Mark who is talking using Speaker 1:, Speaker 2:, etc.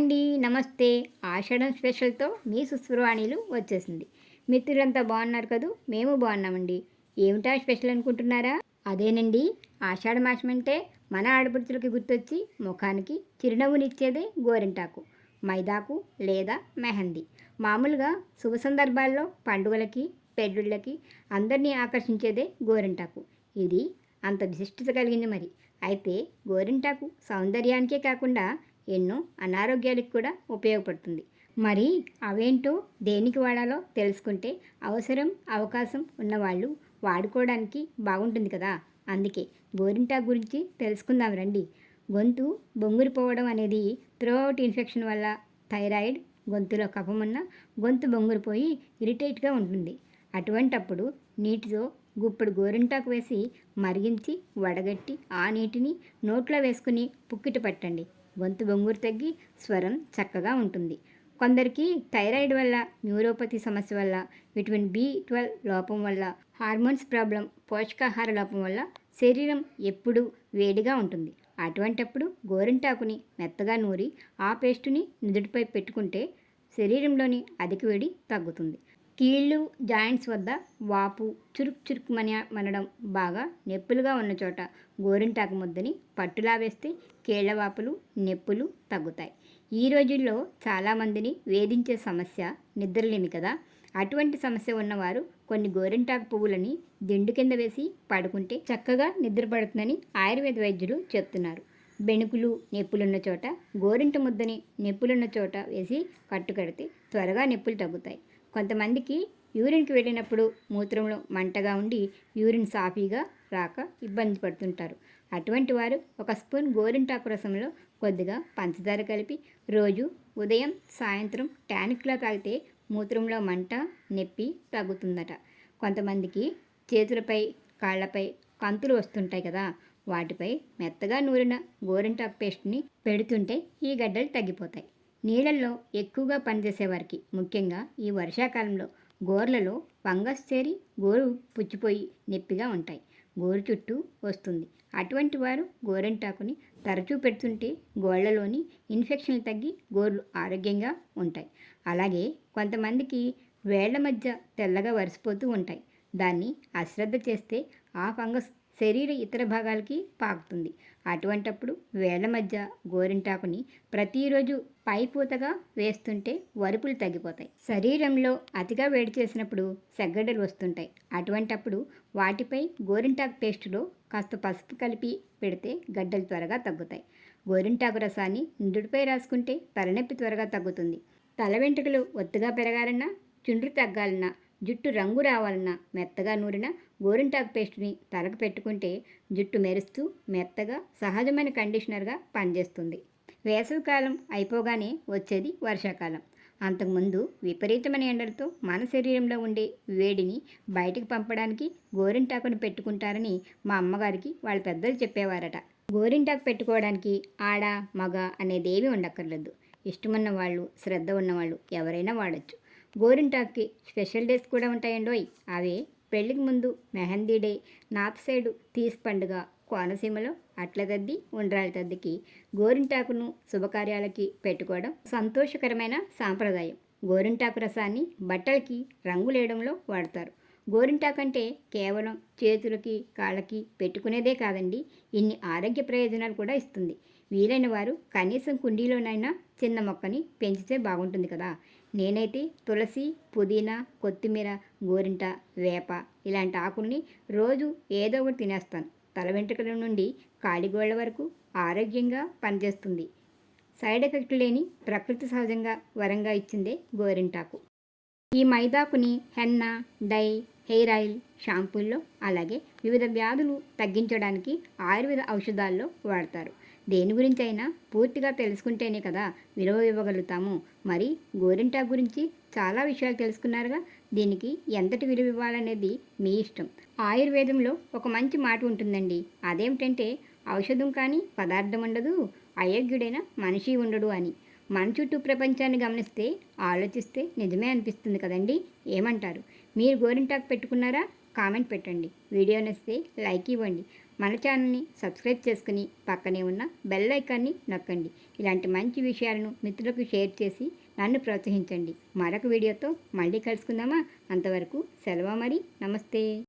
Speaker 1: అండి. నమస్తే. ఆషాఢం స్పెషల్‌తో మీ సుస్వరవాణిలు వచ్చేసింది. మిత్రులంతా బాగున్నారు కదూ! మేము బాగున్నామండి. ఏమిటా స్పెషల్ అనుకుంటున్నారా? అదేనండి, ఆషాఢ మాసం అంటే మన ఆడపడుచులకి గుర్తొచ్చి ముఖానికి చిరునవ్వునిచ్చేదే గోరింటాకు, మైదాకు లేదా మెహందీ. మామూలుగా శుభ సందర్భాల్లో, పండుగలకి, పెళ్ళిళ్ళకి అందరినీ ఆకర్షించేదే గోరింటాకు. ఇది అంత విశిష్టత కలిగింది మరి. అయితే గోరింటాకు సౌందర్యానికే కాకుండా ఎన్నో అనారోగ్యాలకు కూడా ఉపయోగపడుతుంది. మరి అవేంటో, దేనికి వాడాలో తెలుసుకుంటే అవకాశం ఉన్నవాళ్ళు వాడుకోవడానికి బాగుంటుంది కదా! అందుకే గోరింటాకు గురించి తెలుసుకుందాం రండి. గొంతు బొంగురిపోవడం అనేది త్రోట్ ఇన్ఫెక్షన్ వల్ల, థైరాయిడ్, గొంతులో కఫమున్న గొంతు బొంగురిపోయి ఇరిటేట్గా ఉంటుంది. అటువంటప్పుడు నీటితో గుప్పెడు గోరింటాకు వేసి మరిగించి వడగట్టి ఆ నీటిని నోట్లో వేసుకుని పుక్కిట పట్టండి. గొంతు బొంగురు తగ్గి స్వరం చక్కగా ఉంటుంది. కొందరికి థైరాయిడ్ వల్ల, న్యూరోపతి సమస్య వల్ల, విటమిన్ B12 లోపం వల్ల, హార్మోన్స్ ప్రాబ్లం, పోషకాహార లోపం వల్ల శరీరం ఎప్పుడూ వేడిగా ఉంటుంది. అటువంటప్పుడు గోరింటాకుని మెత్తగా నూరి ఆ పేస్టుని నుదుటిపై పెట్టుకుంటే శరీరంలోని అధిక వేడి తగ్గుతుంది. కీళ్ళు, జాయింట్స్ వద్ద వాపు, చురుకు మనడం, బాగా నొప్పులుగా ఉన్న చోట గోరింటాకు ముద్దని పట్టులా వేస్తే కీళ్లవాపులు, నొప్పులు తగ్గుతాయి. ఈ రోజుల్లో చాలామందిని వేధించే సమస్య నిద్రలేమి కదా! అటువంటి సమస్య ఉన్నవారు కొన్ని గోరింటాకు పువ్వులని దిండు కింద వేసి పడుకుంటే చక్కగా నిద్రపడుతుందని ఆయుర్వేద వైద్యులు చెప్తున్నారు. బెణుకులు, నొప్పులున్న చోట గోరింట ముద్దని నొప్పులున్న చోట వేసి కట్టుకడితే త్వరగా నొప్పులు తగ్గుతాయి. కొంతమందికి యూరిన్కి వెళ్ళినప్పుడు మూత్రంలో మంటగా ఉండి యూరిన్ సాఫీగా రాక ఇబ్బంది పడుతుంటారు. అటువంటి వారు ఒక స్పూన్ గోరింటాకు రసంలో కొద్దిగా పంచదార కలిపి రోజు ఉదయం, సాయంత్రం టానిక్లా తాగితే మూత్రంలో మంట, నొప్పి తగ్గుతుందట. కొంతమందికి చేతులపై, కాళ్లపై కంతులు వస్తుంటాయి కదా! వాటిపై మెత్తగా నూరిన గోరింటాకు పేస్ట్ని పెడుతుంటే ఈ గడ్డలు తగ్గిపోతాయి. నీళ్ళల్లో ఎక్కువగా పనిచేసేవారికి, ముఖ్యంగా ఈ వర్షాకాలంలో గోర్లలో ఫంగస్ చేరి గోరు పుచ్చిపోయి నొప్పిగా ఉంటాయి. గోరు చుట్టూ వస్తుంది. అటువంటి వారు గోరింటాకుని తరచూ పెడుతుంటే గోళ్లలోని ఇన్ఫెక్షన్లు తగ్గి గోర్లు ఆరోగ్యంగా ఉంటాయి. అలాగే కొంతమందికి వేళ్ల మధ్య తెల్లగా వరిసిపోతూ ఉంటాయి. దాన్ని అశ్రద్ధ చేస్తే ఆ ఫంగస్ శరీర ఇతర భాగాలకి పాకుతుంది. అటువంటప్పుడు వేళ్ల మధ్య గోరింటాకుని ప్రతిరోజు పైపూతగా వేస్తుంటే వరుపులు తగ్గిపోతాయి. శరీరంలో అతిగా వేడి చేసినప్పుడు సెగ్గడ్డలు వస్తుంటాయి. అటువంటప్పుడు వాటిపై గోరింటాకు పేస్టులో కాస్త పసుపు కలిపి పెడితే గడ్డలు త్వరగా తగ్గుతాయి. గోరింటాకు రసాన్ని నుదుటిపై రాసుకుంటే తలనొప్పి త్వరగా తగ్గుతుంది. తల వెంట్రుకలు ఒత్తుగా పెరగాలన్నా, చుండ్రు తగ్గాలన్నా, జుట్టు రంగు రావాలన్నా మెత్తగా నూరిన గోరింటాకు పేస్టుని తలకు పెట్టుకుంటే జుట్టు మెరుస్తూ మెత్తగా సహజమైన కండిషనర్గా పనిచేస్తుంది. వేసవికాలం అయిపోగానే వచ్చేది వర్షాకాలం. అంతకుముందు విపరీతమైన ఎండలతో మన శరీరంలో ఉండే వేడిని బయటకు పంపడానికి గోరింటాకును పెట్టుకుంటారని మా అమ్మగారికి వాళ్ళ పెద్దలు చెప్పేవారట. గోరింటాకు పెట్టుకోవడానికి ఆడ, మగ అనేదేమీ ఉండక్కర్లేదు. ఇష్టమున్న వాళ్ళు, శ్రద్ధ ఉన్నవాళ్ళు ఎవరైనా వాడచ్చు. గోరింటాకుకి స్పెషల్ డేస్ కూడా ఉంటాయండోయ్. అవే పెళ్లికి ముందు మెహందీ డే, నార్త్ సైడు తీస్ పండుగ, కోనసీమలో అట్ల తద్ది, ఉండ్రాల తద్దికి గోరింటాకును శుభకార్యాలకి పెట్టుకోవడం సంతోషకరమైన సాంప్రదాయం. గోరింటాకు రసాన్ని బట్టలకి రంగులేయడంలో వాడతారు. గోరింటాకు అంటే కేవలం చేతులకి, కాళ్ళకి పెట్టుకునేదే కాదండి, ఇన్ని ఆరోగ్య ప్రయోజనాలు కూడా ఇస్తుంది. వీలైన వారు కనీసం కుండీలోనైనా చిన్న మొక్కని పెంచితే బాగుంటుంది కదా! నేనైతే తులసి, పుదీనా, కొత్తిమీర, గోరింట, వేప ఇలాంటి ఆకుల్ని రోజు ఏదో ఒకటి తినేస్తాను. తల వెంట్రుకల నుండి కాలిగోళ్ల వరకు ఆరోగ్యంగా పనిచేస్తుంది. సైడ్ ఎఫెక్ట్ లేని ప్రకృతి సహజంగా వరంగా ఇచ్చిందే గోరింటాకు. ఈ మైదాకుని హెన్న, డై, హెయిర్ ఆయిల్, షాంపూల్లో, అలాగే వివిధ వ్యాధులు తగ్గించడానికి ఆయుర్వేద ఔషధాల్లో వాడతారు. దేని గురించి అయినా పూర్తిగా తెలుసుకుంటేనే కదా విలువ ఇవ్వగలుగుతాము. మరి గోరింటాకు గురించి చాలా విషయాలు తెలుసుకున్నారుగా. దీనికి ఎంతటి విలువ ఇవ్వాలనేది మీ ఇష్టం. ఆయుర్వేదంలో ఒక మంచి మాట ఉంటుందండి. అదేమిటంటే ఔషధం కానీ పదార్థం ఉండదు, అయోగ్యుడైన మనిషి ఉండడు అని. మన చుట్టూ ప్రపంచాన్ని గమనిస్తే, ఆలోచిస్తే నిజమే అనిపిస్తుంది కదండి. ఏమంటారు? మీరు గోరింటాకు పెట్టుకున్నారా? కామెంట్ పెట్టండి. వీడియో నచ్చితే లైక్ ఇవ్వండి. మన ఛానల్ని సబ్స్క్రైబ్ చేసుకుని పక్కనే ఉన్న బెల్ ఐకాన్ని నొక్కండి. ఇలాంటి మంచి విషయాలను మిత్రులకు షేర్ చేసి నన్ను ప్రోత్సహించండి. మరొక వీడియోతో మళ్ళీ కలుసుకుందామా? అంతవరకు సెలవు మరి. నమస్తే.